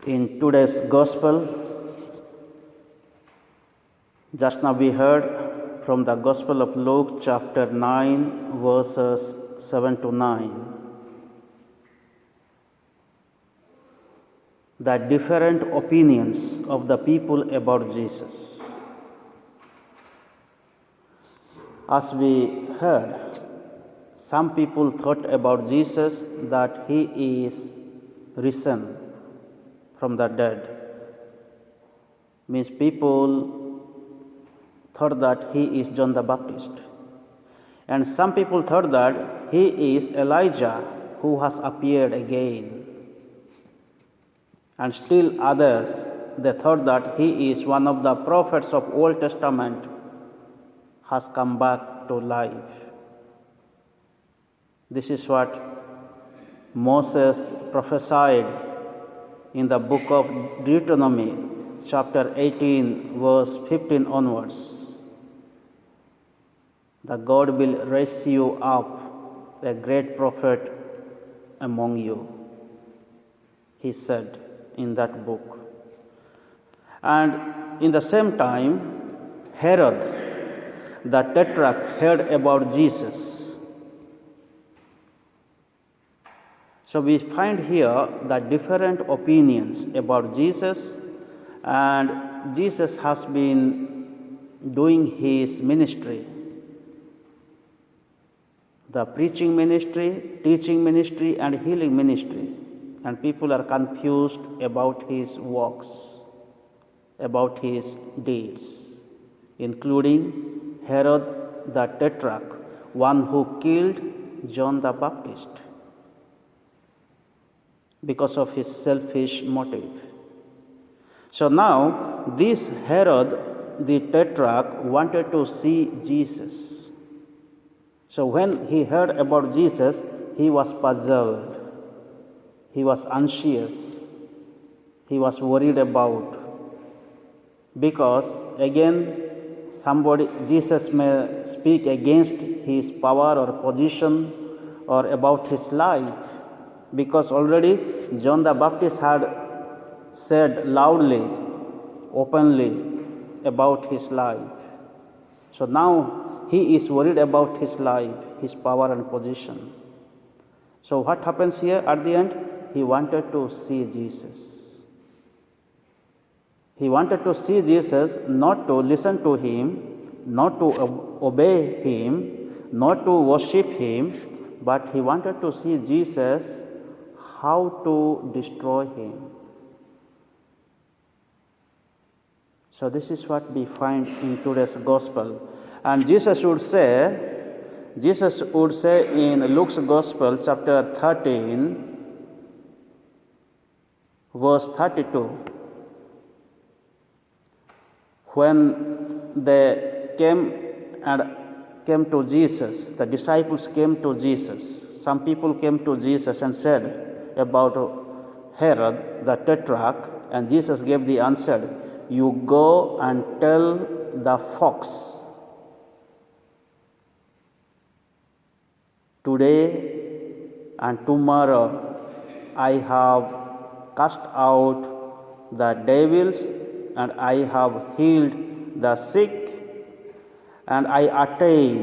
In today's Gospel, just now we heard from the Gospel of Luke, chapter 9, verses 7 to 9, the different opinions of the people about Jesus. As we heard, some people thought about Jesus that he is risen from the dead. Means people thought that he is John the Baptist. And some people thought that he is Elijah who has appeared again. And still others, they thought that he is one of the prophets of Old Testament has come back to life. This is what Moses prophesied in the book of Deuteronomy, chapter 18, verse 15 onwards. That God will raise you up, a great prophet among you, he said in that book. And in the same time, Herod, the Tetrach, heard about Jesus. So we find here the different opinions about Jesus, and Jesus has been doing his ministry. The preaching ministry, teaching ministry, and healing ministry. And people are confused about his works, about his deeds, including Herod the Tetrach, one who killed John the Baptist because of his selfish motive. So now, this Herod the Tetrach wanted to see Jesus. So when he heard about Jesus, he was puzzled, he was anxious, he was worried about, because again, Jesus may speak against his power or position or about his life, because already John the Baptist had said loudly, openly about his life. So now he is worried about his life, his power and position. So what happens here at the end? He wanted to see Jesus. He wanted to see Jesus, not to listen to him, not to obey him, not to worship him, but he wanted to see Jesus, how to destroy him. So this is what we find in today's Gospel. And Jesus would say in Luke's Gospel, chapter 13, verse 32, when they came to Jesus, the disciples came to Jesus. Some people came to Jesus and said about Herod the Tetrach, and Jesus gave the answer, "You go and tell the fox, today and tomorrow I have cast out the devils, and I have healed the sick, and I attain,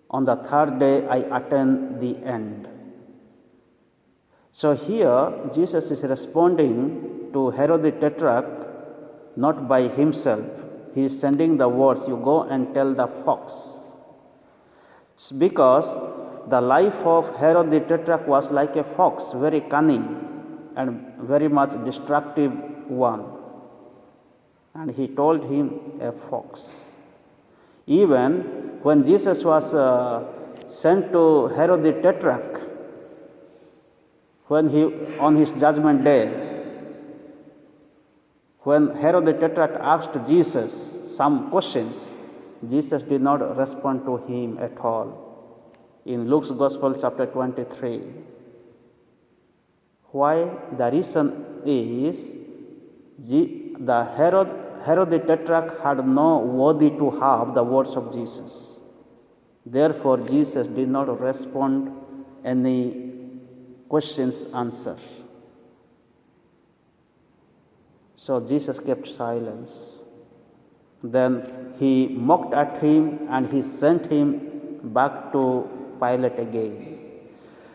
on the third day I attain the end." So here Jesus is responding to Herod the Tetrach not by himself. He is sending the words, "You go and tell the fox." It's because the life of Herod the Tetrach was like a fox, very cunning and very much destructive one. And he told him a fox. Even when Jesus was sent to Herod the Tetrach, when on his judgment day, when Herod the Tetrach asked Jesus some questions, Jesus did not respond to him at all. In Luke's Gospel, chapter 23. Why? The reason is the Herod the Tetrach had no worthy to have the words of Jesus. Therefore, Jesus did not respond any questions answered. So Jesus kept silence. Then he mocked at him and he sent him back to Pilate again.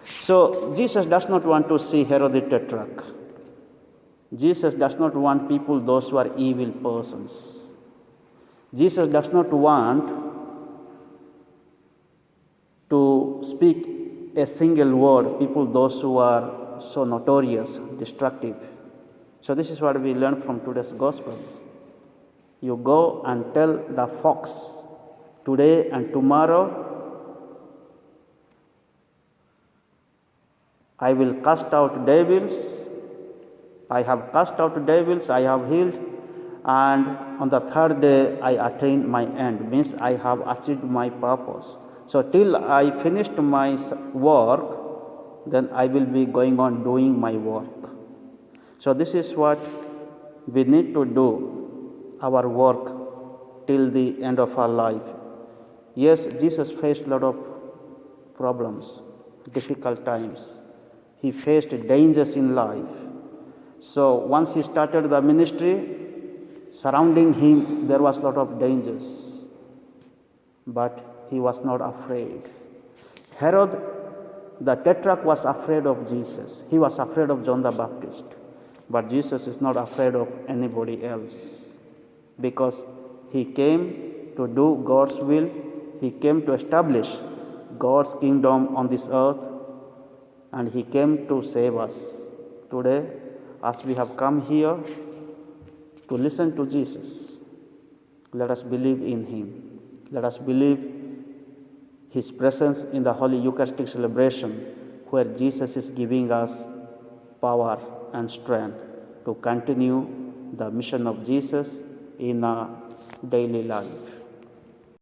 So Jesus does not want to see Herod the Tetrarch. Jesus does not want people, those who are evil persons. Jesus does not want to speak a single word, people, those who are so notorious, destructive. So this is what we learn from today's gospel. You go and tell the fox today and tomorrow, I will cast out devils, I have cast out devils, I have healed, and on the third day I attained my end, means I have achieved my purpose. So till I finished my work, then I will be going on doing my work. So this is what we need to do, our work till the end of our life. Yes, Jesus faced a lot of problems, difficult times. He faced dangers in life. So once he started the ministry, surrounding him there was a lot of dangers. But he was not afraid. Herod the Tetrarch was afraid of Jesus. He was afraid of John the Baptist. But Jesus is not afraid of anybody else, because he came to do God's will. He came to establish God's kingdom on this earth, and he came to save us. Today, as we have come here to listen to Jesus, let us believe in him. Let us believe his presence in the Holy Eucharistic celebration, where Jesus is giving us power and strength to continue the mission of Jesus in our daily life.